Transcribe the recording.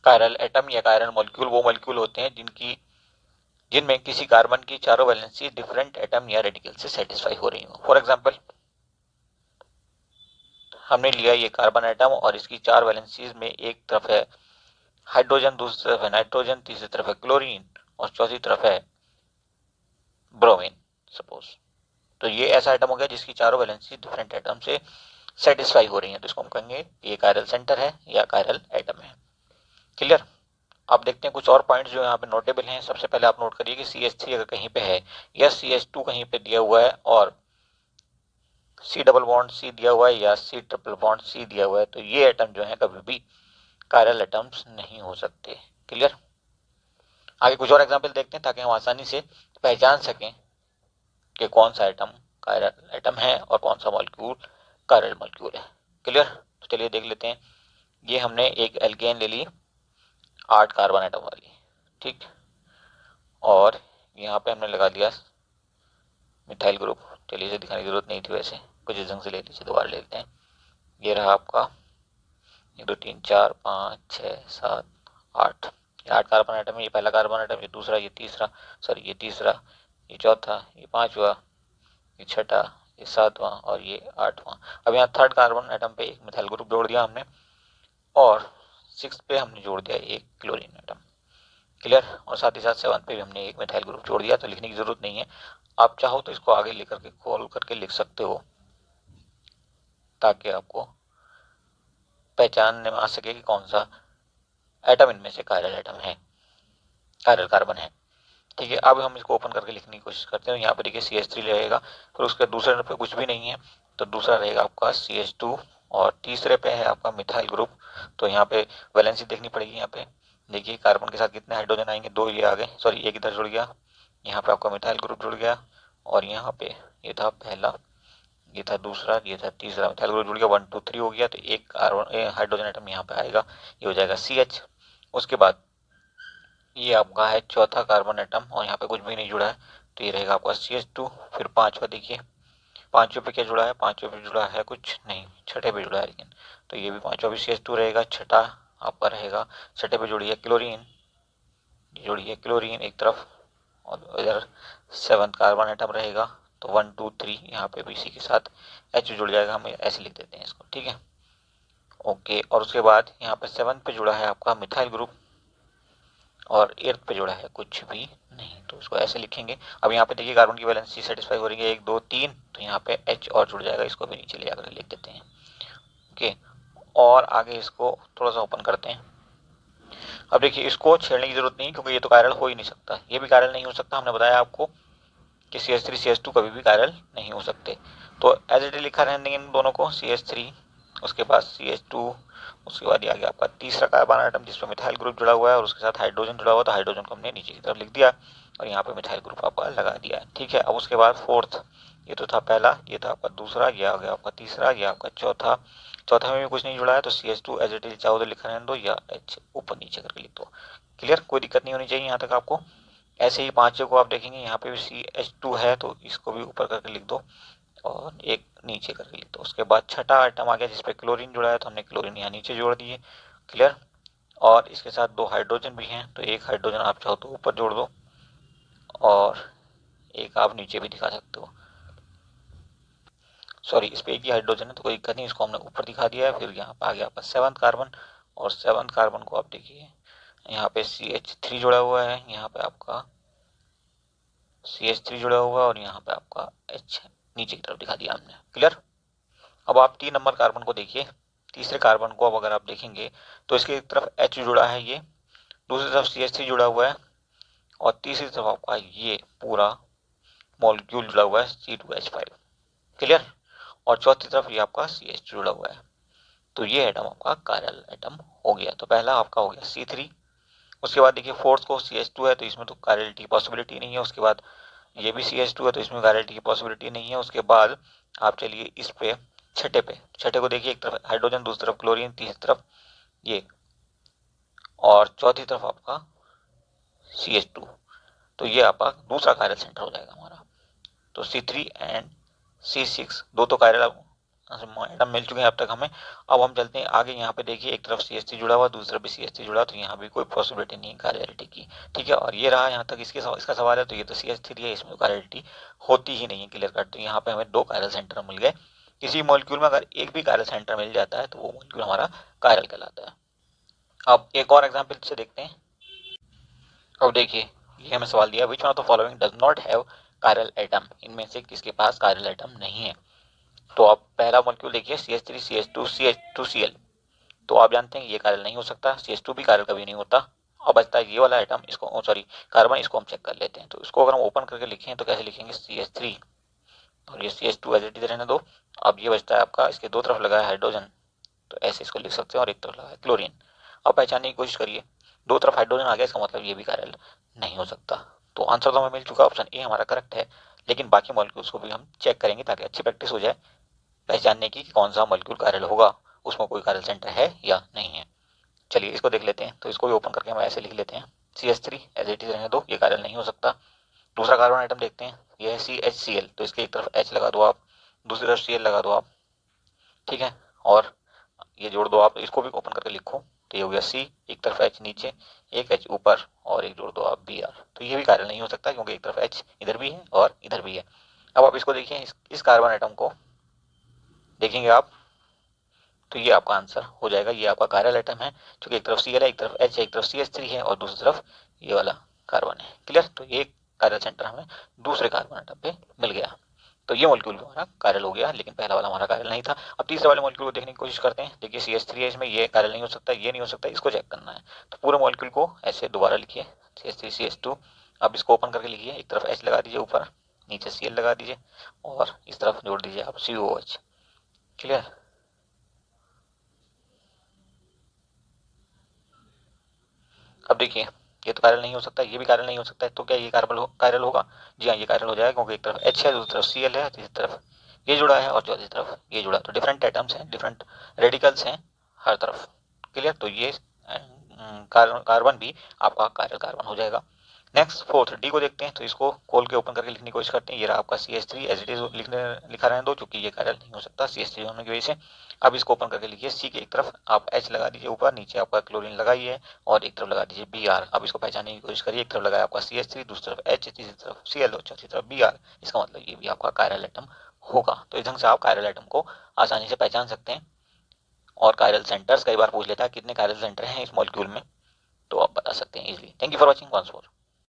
Chiral atom या chiral molecule वो molecule होते हैं जिनमें किसी कार्बन की चारों वैलेंसी डिफरेंट एटम या रेडिकल से सेटिस्फाई हो रही हो। फॉर एग्जांपल, हमने लिया ये कार्बन एटम और इसकी चार वैलेंसीज में एक तरफ है हाइड्रोजन, दूसरी तरफ है नाइट्रोजन, तीसरी तरफ है क्लोरीन और चौथी तरफ है ब्रोमीन सपोज। तो ये ऐसा एटम हो गया जिसकी चारों वैलेंसी डिफरेंट एटम से सेटिस्फाई हो रही है, तो इसको हम कहेंगे ये कायरल सेंटर है या कायरल एटम है। क्लियर। आप देखते हैं कुछ और पॉइंट्स जो यहाँ पे नोटेबल हैं। सबसे पहले आप नोट करिए कि CH3 अगर कहीं पे है या CH2 कहीं पे दिया हुआ है और C डबल बॉन्ड C दिया हुआ है या C ट्रिपल बॉन्ड C दिया हुआ है, तो ये एटम जो है कभी भी कायरल एटम्स नहीं हो सकते। क्लियर। आगे कुछ और एग्जांपल देखते हैं ताकि हम आसानी से पहचान सकें कि कौन सा एटम कायरल एटम है और कौन सा मॉलिक्यूल कायरल मॉलिक्यूल है। क्लियर। तो चलिए देख लेते हैं। ये हमने एक एल्केन ले ली 8 कार्बन एटम वाली, ठीक, और यहाँ पे हमने लगा दिया मिथाइल ग्रुप। चलिए इसे दिखाने की जरूरत नहीं थी, वैसे कुछ इस ढंग से ले लीजिए, दोबारा ले लेते हैं। ये रहा आपका 1 2 3 4 5 6 7 8, 8 कार्बन आइटम है। ये पहला कार्बन आइटम, ये दूसरा, ये तीसरा, सॉरी ये तीसरा, ये चौथा, ये पांचवा, ये छठा, ये सातवां और ये आठवां। अब यहाँ थर्ड कार्बन आइटम पे एक मिथाइल ग्रुप जोड़ दिया हमने और 6 पे हमने जोड़ दिया एक क्लोरीन आइटम। क्लियर। और साथ ही साथ 7 पे भी हमने एक मिथाइल ग्रुप जोड़ दिया, तो लिखने की जरूरत नहीं है। आप चाहो तो इसको आगे लिख करके खोल करके लिख सकते हो ताकि आपको पहचानने में आ सके कि कौन सा एटम इनमें से कायरल एटम है, कायरल कार्बन है। ठीक है। अब हम इसको ओपन करके लिखने की कोशिश करते हैं। यहाँ पर देखिए CH3 रहेगा, फिर उसके दूसरे पे कुछ भी नहीं है, तो दूसरा रहेगा आपका CH2 और तीसरे पे है आपका मिथाइल ग्रुप। तो यहाँ पे वैलेंसी देखनी पड़ेगी। यहाँ पे देखिए कार्बन के साथ कितने हाइड्रोजन आएंगे, 2 ये आ गए, सॉरी एक इधर जुड़ गया, यहाँ पे आपका मिथाइल ग्रुप जुड़ गया और यहाँ पे ये था पहला, ये था दूसरा, ये था तीसरा, मिथाइल ग्रुप जुड़ गया, 1 2 3 हो गया। तो एक कार्बन हाइड्रोजन आइटम यहाँ पे आएगा, ये हो जाएगा CH। उसके बाद ये आपका है चौथा कार्बन एटम और यहाँ पे कुछ भी नहीं जुड़ा है, तो ये रहेगा आपका CH2। फिर पांचवा देखिए, पांचवे पे क्या जुड़ा है, पांचवे पे जुड़ा है कुछ नहीं, छठे पे जुड़ा है लेकिन, तो ये भी पांचवा भी CH2 रहेगा। छठा आपका रहेगा, छठे पे जुड़ी है क्लोरीन, जुड़ी है क्लोरीन एक तरफ और इधर 7th कार्बन एटम रहेगा। तो 1 2 3 यहाँ पे भी इसी के साथ H जुड़ जाएगा, हम ऐसे लिख देते हैं इसको, ठीक है। ओके। और उसके बाद यहाँ पे 7 पे जुड़ा है आपका मिथाइल ग्रुप और 8 पे जुड़ा है कुछ भी नहीं, तो इसको ऐसे लिखेंगे। अब यहाँ पे देखिए कार्बन की वैलेंसी सेटिस्फाई हो रही है 1 2 3, तो यहाँ पे H और जुड़ जाएगा, इसको भी नीचे ले जाकर लिख देते हैं। ओके। और आगे इसको थोड़ा सा ओपन करते हैं। अब देखिए इसको छेड़ने की जरूरत नहीं क्योंकि ये तो कायरल हो ही नहीं सकता, ये भी कायरल नहीं हो सकता। हमने बताया आपको कि CH3 CH2 कभी भी कायरल नहीं हो सकते, तो एज इट इज लिखा रहने इन दोनों को, CH3 उसके बाद CH2, उसके बाद ये आ गया आपका तीसरा कार्बन आइटम जिसमें मिथाइल ग्रुप जुड़ा हुआ है और उसके साथ हाइड्रोजन जुड़ा हुआ है, तो हाइड्रोजन को हमने नीचे की तरफ लिख दिया और यहाँ पे मिथाइल ग्रुप आपका लगा दिया है, ठीक है। अब उसके बाद फोर्थ, ये तो था पहला, ये था आपका दूसरा, ये आ गया आपका तीसरा, ये आपका चौथा, चौथा में भी कुछ नहीं जुड़ा है तो CH2 एज इट इज चाहो तो लिखा रहने दो या H ऊपर नीचे करके लिख दो। क्लियर, कोई दिक्कत नहीं होनी चाहिए यहाँ तक आपको। ऐसे ही पांचों को आप देखेंगे यहाँ पे भी CH2 है तो इसको भी ऊपर करके लिख दो और एक नीचे करके लिख दो। उसके बाद छठा आइटम आ गया जिसपे क्लोरीन जुड़ा है, तो हमने क्लोरीन यहाँ नीचे जोड़ दिए। क्लियर। और इसके साथ 2 हाइड्रोजन भी हैं, तो एक हाइड्रोजन आप चाहो तो ऊपर जोड़ दो और एक आप नीचे भी दिखा सकते हो। सॉरी, इस पे एक ही हाइड्रोजन है तो कोई दिक्कत नहीं, इसको हमने ऊपर दिखा दिया है। फिर यहाँ पे आ गया आपका 7th कार्बन और 7th कार्बन को आप देखिए यहाँ पे CH3 जुड़ा हुआ है, यहाँ पे आपका CH3 जुड़ा हुआ है और यहाँ पे आपका H नीचे की तरफ दिखा दिया हमने। क्लियर। अब आप 3 नंबर कार्बन को देखिए, तीसरे कार्बन को अब अगर आप देखेंगे तो इसकी तरफ H जुड़ा है, ये दूसरी तरफ CH3 जुड़ा हुआ है और तीसरी तरफ आपका ये पूरा मॉलिक्यूल जुड़ा हुआ है C2H5। क्लियर। और चौथी तरफ ये आपका CH जुड़ा हुआ है, तो ये एटम आपका कायरल एटम हो गया। तो पहला आपका हो गया C3। उसके बाद देखिए फोर्थ को CH2 है तो इसमें तो कायरलिटी की पॉसिबिलिटी नहीं है। उसके बाद ये भी CH2 है तो इसमें कायरलिटी की पॉसिबिलिटी नहीं है। उसके बाद आप चलिए इस पे छठे को देखिए, एक तरफ हाइड्रोजन, दूसरी तरफ क्लोरीन, तीसरी तरफ ये और चौथी तरफ आपका CH2, तो ये आपका दूसरा कायरल सेंटर हो जाएगा हमारा। तो C3 एंड C6 दो तो कायरल एटम मिल चुके हैं अब तक हमें। अब हम चलते हैं आगे। यहाँ पे देखिए एक तरफ CH3 जुड़ा हुआ, दूसरी तरफ भी CH3 जुड़ा, तो यहाँ भी कोई पॉसिबिलिटी नहीं है कार्यालिटी की। ठीक है, और ये रहा यहाँ तक इसका सवाल है। तो ये तो CH3 है, इसमें कार्यालिटी होती ही नहीं है, क्लियर कट। तो यहाँ पे हमें 2 कायरल सेंटर मिल गए। किसी मॉलिक्यूल में अगर एक भी कायरल सेंटर मिल जाता है तो वो मॉलिक्यूल हमारा कायरल कहलाता है। अब एक और एग्जाम्पल से देखते हैं। अब देखिए ये हमें सवाल दिया, which one of the following does not have chiral atom, इनमें से किसके पास कायरल एटम नहीं है। तो आप पहला मॉलिक्यूल देखिए CH3 CH2 CH2Cl। तो आप जानते हैं ये कायरल नहीं हो सकता, CH2 भी कायरल कभी नहीं होता। अब बचता है ये वाला एटम, इसको सॉरी कार्बन, इसको हम चेक कर लेते हैं। तो इसको अगर हम ओपन करके लिखें तो कैसे लिखेंगे, CH3 और ये CH2 एज इट इज रहने दो। अब ये बचता है आपका, इसके दो तरफ लगा है हाइड्रोजन, तो ऐसे इसको लिख सकते हैं, और एक तरफ लगा है क्लोरीन। अब पहचानने की कोशिश करिए, दो तरफ हाइड्रोजन आ गया, इसका मतलब ये भी कायरल नहीं हो सकता। तो आंसर तो हमें मिल चुका, ऑप्शन ए हमारा करेक्ट है। लेकिन बाकी मॉलिक्यूल्स को भी हम चेक करेंगे ताकि अच्छी प्रैक्टिस हो जाए पहचानने की कि कौन सा मॉलिक्यूल कायरल होगा, उसमें कोई कायरल सेंटर है या नहीं है। चलिए इसको देख लेते हैं। तो इसको भी ओपन करके हम ऐसे लिख लेते हैं, CH3 एज इट इज रहने दो, ये कायरल नहीं हो सकता। दूसरा कार्बन आइटम देखते हैं, ये है CHCl। तो इसके एक तरफ H लगा दो आप, दूसरी तरफ Cl लगा दो आप, ठीक है। और ये जोड़ दो आप, इसको भी ओपन करके लिखो। तो ये हो गया C, एक तरफ H नीचे, एक H ऊपर, और एक जोड़ दो आप Br। तो ये भी कायरल नहीं हो सकता क्योंकि एक तरफ H इधर भी है और इधर भी है। अब आप इसको देखिए, इस कार्बन आइटम को देखेंगे आप, तो ये आपका आंसर हो जाएगा। ये आपका कायरल एटम है, क्योंकि एक तरफ Cl है, एक तरफ H है, एक तरफ CH3 है, और दूसरी तरफ ये वाला कार्बन है, क्लियर। तो ये कायरल सेंटर हमें दूसरे कार्बन एटम पे मिल गया। तो ये मॉलिक्यूल हमारा कायरल हो गया, लेकिन पहला वाला हमारा कायरल नहीं था। अब तीसरे वाले मॉलिक्यूल को देखने की कोशिश करते हैं। देखिए CH3 है, इसमें ये कायरल नहीं हो सकता, ये नहीं हो सकता, इसको चेक करना है। तो पूरे मॉलिक्यूल को ऐसे दोबारा लिखिए, CH3 CH2। अब इसको ओपन करके लिखिए, एक तरफ H लगा दीजिए ऊपर, नीचे Cl लगा दीजिए, और इस तरफ जोड़ दीजिए आप COH, क्लियर। अब देखिए ये तो कायरल नहीं हो सकता, ये भी कायरल नहीं हो सकता है, तो क्या ये कायरल होगा? जी हाँ, ये कायरल हो जाएगा, क्योंकि एक तरफ H है, दूसरी तरफ Cl है, तीसरी तरफ ये जुड़ा है, और चौथी तरफ ये जुड़ा। तो डिफरेंट एटम्स हैं, डिफरेंट रेडिकल्स हैं हर तरफ, क्लियर। तो ये कार्बन भी आपका कायरल कार्बन हो जाएगा। नेक्स्ट फोर्थ डी को देखते हैं। तो इसको खोल के ओपन करके लिखने की कोशिश करते हैं। ये रहा आपका CH3 एज इट इज लिखा रहने दो, क्योंकि ये कायरल नहीं हो सकता CH3 होने की वजह से। अब इसको ओपन करके लिखिए, C की एक तरफ आप H लगा दीजिए ऊपर, नीचे आपका क्लोरीन लगाइए, और एक तरफ लगा दीजिए Br। अब इसको पहचानने की कोशिश करिए, एक तरफ लगाया आपका CH3, दूसरी तरफ H, तीसरी तरफ Cl, चौथी तरफ Br। इसका मतलब ये भी आपका कायरल एटम होगा। तो इस ढंग से आप कायरल एटम को आसानी से पहचान सकते हैं। और कायरल सेंटर्स कई बार पूछ लेता है कितने कायरल सेंटर हैं इस मॉलिक्यूल में, तो आप बता सकते हैं easily. Thank you for watching, once more.